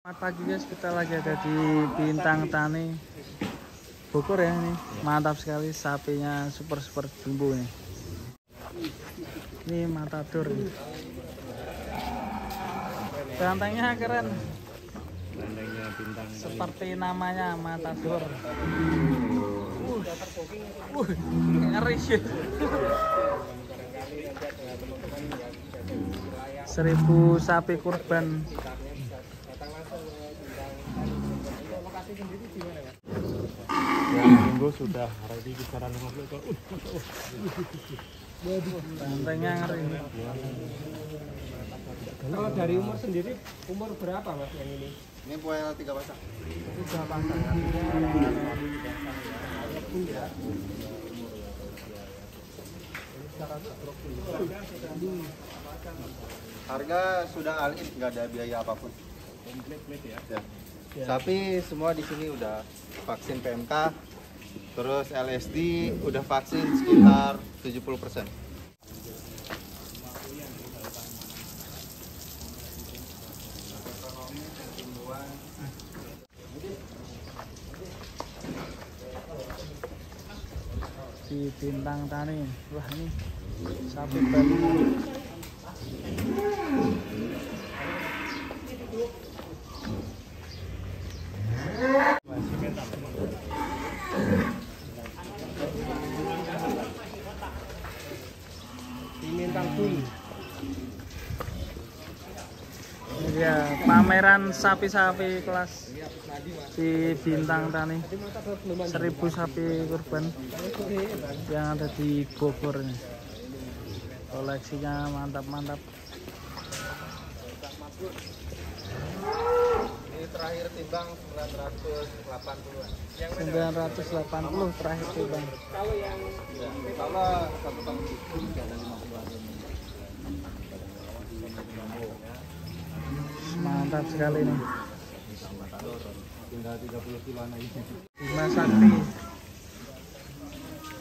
Selamat pagi guys, kita lagi ada di Bintang Tani Bogor ya. Ini mantap sekali, sapinya super jumbo nih. Ini matador nih. Bantengnya keren, bantengnya bintang seperti namanya matador. Ngeri sih. 1000 sapi kurban. yang minggu sudah ready kisaran 50 kok. Bantengnya ngeri. Kalau dari umur sendiri, umur berapa mas yang ini? Ini punya 3 pasang. 3 pasang. Harga sudah all in, nggak ada biaya apapun. Komplit ya. Ya. Sapi semua di sini udah vaksin PMK, terus LSD udah vaksin sekitar 70%. Di Bintang Tani. Wah, ini sapi Bali. Bintang Tuni. Ini dia pameran sapi-sapi kelas di Bintang Tani. 1000 sapi kurban yang ada di Bogor nih. Koleksinya mantap-mantap. Ini terakhir timbang 980-an. 980 terakhir timbang. Kalau yang Kalau satu tahun itu ada 50-an. Mantap sekali nih. Tinggal 30 kiloan aja. Bima Sakti.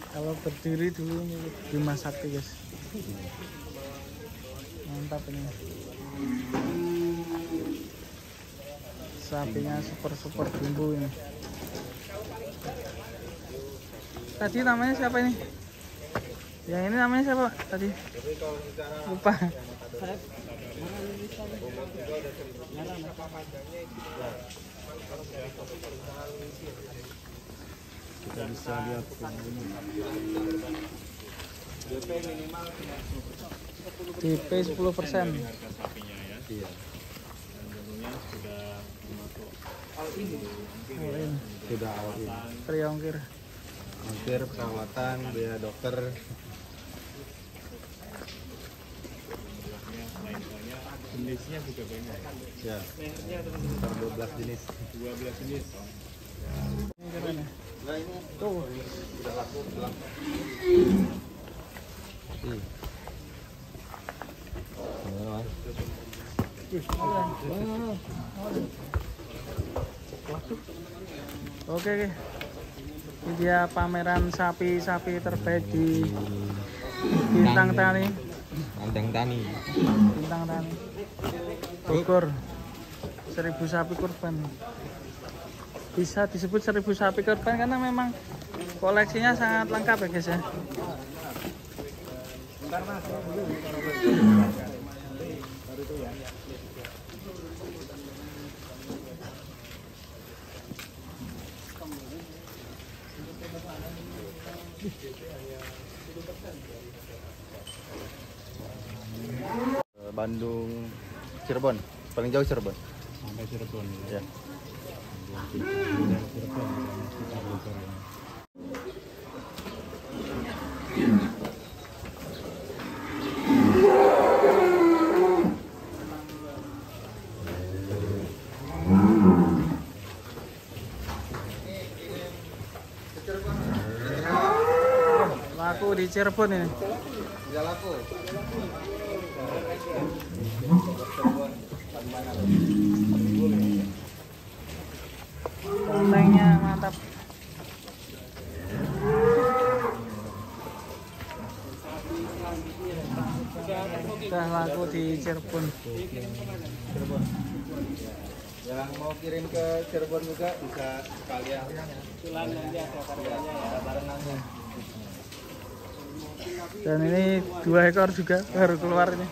Kalau berdiri dulu ini Bima Sakti guys. Mantap ini. Sapinya super jumbo ini. Tadi namanya siapa ini? Yang ini namanya siapa tadi? Lupa. Kita bisa lihat DP 10%. harga sapinya ya. Iya. Dan tentunya sudah termasuk Sudah all in. Free ongkir. Hampir perawatan, biaya dokter. jumlahnya selain banyak, jenisnya juga banyak. Ya. Sekitar 12 jenis. 12 jenis. Ini keren ya. Nah ini Tuh, udah laku pulang. Oke. Ini dia pameran sapi-sapi terbaik di Bintang Tani. Bintang Tani. Bintang Tani Bogor. 1000 sapi kurban. Bisa disebut 1000 sapi kurban karena memang koleksinya sangat lengkap ya guys ya. Bandung, Cirebon, paling jauh Cirebon. Sampai Cirebon Ya. Cirebon kita Bogor ya. Laku di Cirebon ini. Tidak laku. Bantengnya mantap. Udah laku di Cirebon. Yang mau kirim ke Cirebon juga bisa sekalian. Tulan nanti ada harganya ya. Ada barengannya. Dan ini 2 ekor juga baru keluar ini.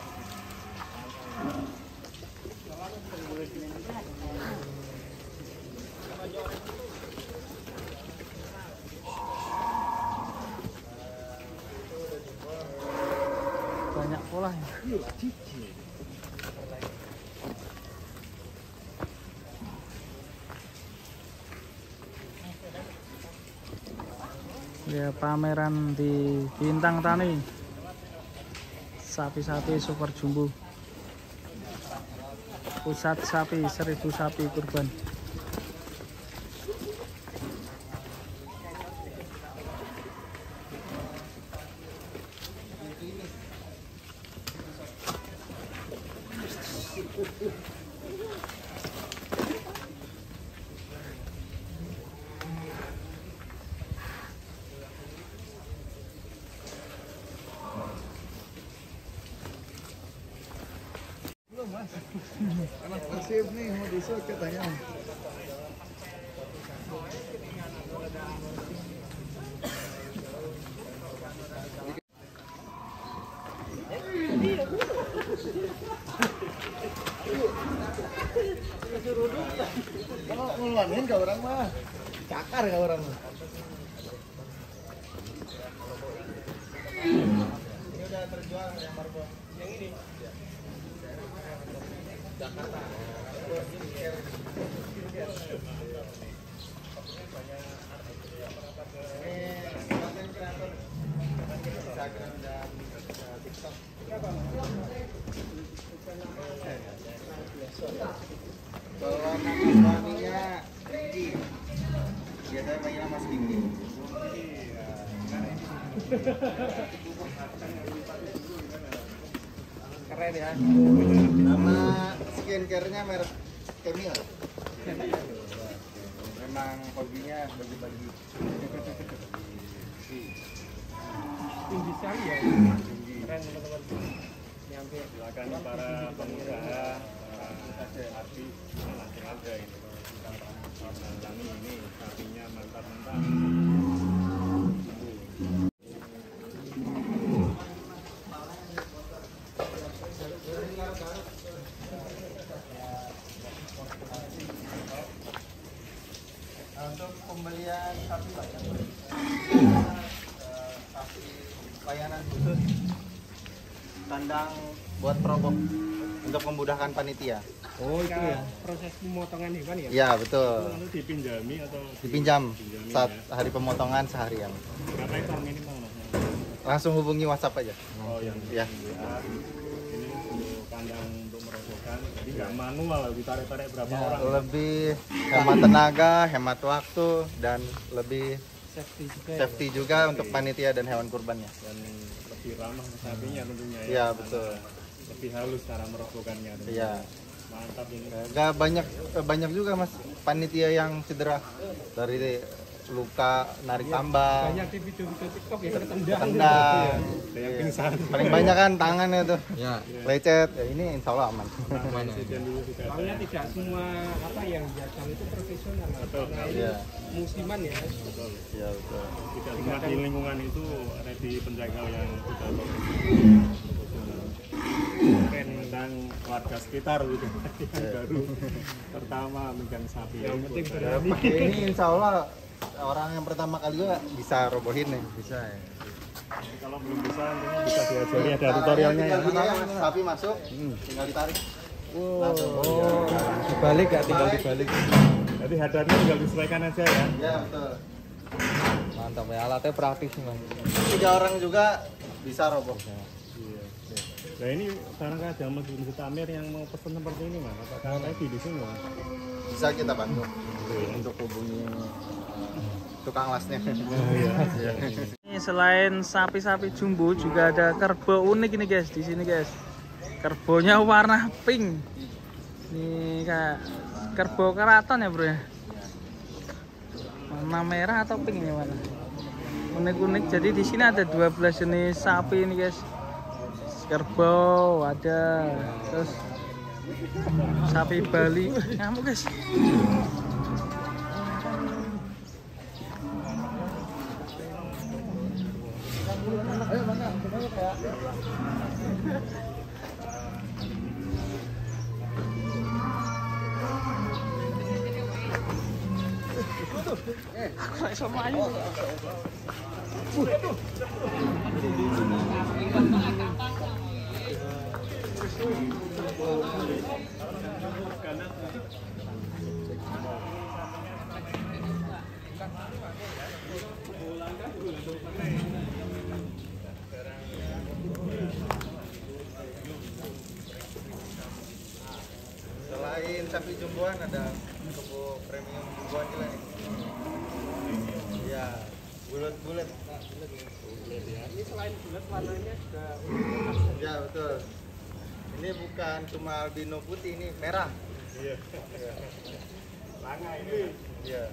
Banyak pola ya. Ya, pameran di Bintang Tani. Sapi-sapi super jumbo. Pusat sapi 1000 sapi kurban. Anak Persib nih mau dusuk katanya. Kalau ngeluarin ke orang mah cakar ke orang mah. Ini udah terjual yang marble. Yang ini. Jakarta. Instagram dan TikTok. Kalau nama suaminya Ringgi, biasanya panggilnya Mas Ringgi. Keren ya. Nama skincare-nya merek Kemil. Memang hobinya bagi-bagi. Tinggi sekali ya. Keren teman-teman. Nyampe. Silakan para pengusaha, artis, langsung aja gitu. Kita ini sapinya mantap-mantap. Untuk pembelian sapi banyak. Sapi layanan khusus. Kandang buat perobok untuk memudahkan panitia. Oh itu ya proses pemotongan hewan ya? Iya betul. Lalu dipinjami atau Dipinjam saat hari pemotongan seharian. berapa ekor minimal mas? Langsung hubungi WhatsApp aja. Oh yang Ya. WA. Ini untuk kandang untuk merokokkan, jadi nggak manual, ditarik-tarik berapa orang? Lebih hemat tenaga, hemat waktu, dan lebih Safety juga. safety juga untuk panitia dan hewan kurbannya. Dan lebih ramah ke sapinya tentunya ya. Iya betul. Lebih halus cara merokokkannya. Iya. Mantap ini. Gak banyak juga mas panitia yang cedera dari luka, narik tambang, Banyak di video-video TikTok ya ketendang. tendang. Ada yang pingsan. Paling banyak kan tangannya tuh, Ya, lecet. Ya, ini insya Allah aman. Mana? Insiden dulu juga ada. Soalnya tidak semua apa yang datang itu profesional. Betul. Karena ini Iya, musiman ya. Betul. iya betul. Tidak semua di lingkungan itu ada di penjagal yang sudah profesional. Keren tentang warga sekitar gitu yang baru pertama megang sapi. Yang penting Ya, ini insya Allah orang yang pertama kali juga bisa robohin nih. bisa ya. Kalau belum bisa nantinya bisa diajari ada tutorialnya ya. Tinggal gini mas, sapi masuk, tinggal ditarik. Langsung. Oh, dibalik ya, tinggal dibalik. Jadi hadarnya tinggal disesuaikan aja ya. Ya betul. Mantap ya, alatnya praktis nih mas. 3 orang juga bisa roboh. Iya. Nah ini barangkali ada masjid Amir yang mau pesan seperti ini mas. Apakah lagi di sini mas? Bisa kita bantu untuk hubungi tukang lasnya. Ini selain sapi-sapi jumbo juga ada kerbau unik ini guys di sini guys. Kerbonya warna pink. Ini kayak kerbau keraton ya bro ya. Warna merah atau pink ini warna. Unik-unik. Jadi di sini ada 12 jenis sapi ini guys. Kerbau ada, terus Sapi Bali. Ngamuk guys. Aku gak iso mlayu. Selain sapi jumboan ada kebo premium jumboan juga nih. Iya, bulat-bulat. Ini selain bulat warnanya juga Ya betul. Ini bukan cuma albino putih, ini merah. Iya. Langa ini. Iya.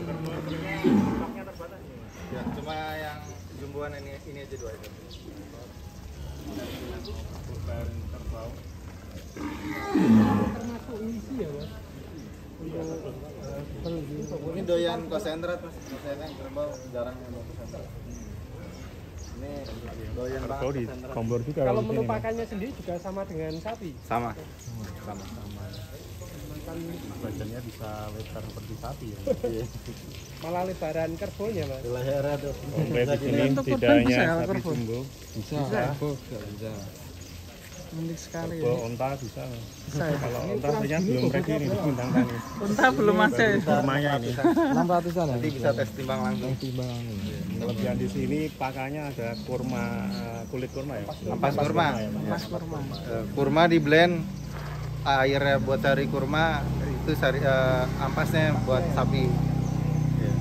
Stoknya terbatas nih. Ya, cuma yang jumboan ini aja 2 itu. Bukan kerbau. termasuk isi ya mas. Untuk Ini doyan konsentrat mas, konsentrat kerbau jarang yang mau konsentrat. Ini doyan banget Kerbau di konsentrat. Kombor juga kalau di sini, menu Mas. pakannya sendiri juga sama dengan sapi. Sama. Badannya bisa lebar seperti sapi ya. Malah lebaran kerbonya mas. Lehernya tuh. Sampai di sini Untuk tidak korban bisa hanya ya, sapi korban? jumbo, Bisa. Bisa. Unik sekali ya. kerbau onta bisa. Bisa ya. Kalau onta saja belum ready ini bintang tamu. Unta belum ada ya. Kurmanya ini. 600-an ya. Nanti bisa tes timbang langsung. Timbang. Kelebihan di sini pakannya ada kurma, kulit kurma ya. Ampas kurma. Mas kurma. Kurma di blend, airnya buat sari kurma, itu ampasnya buat sapi. Ya,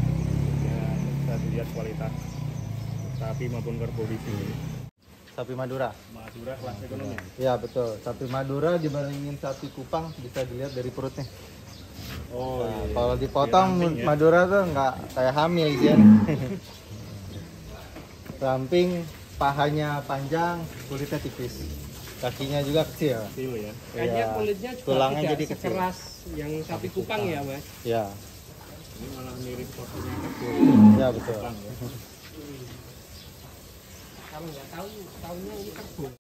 bisa dilihat kualitas sapi maupun kerbau di sini. Sapi Madura. Madura kelas ekonomi. Ya betul. Sapi Madura dibandingin sapi Kupang bisa dilihat dari perutnya. Oh Nah, iya. kalau dipotong Dia ramping ya. Madura tuh nggak kayak hamil isian. Ramping, pahanya panjang, kulitnya tipis. Kakinya juga kecil. Kecil ya. Kayaknya Iya. kulitnya juga Tulangnya tidak jadi kecil. sekeras yang sapi kupang ya mas. Ya, Ini malah mirip posturnya kerbau. ya betul. Kupang ya. Kalau nggak tahu, tahunya ini kerbau.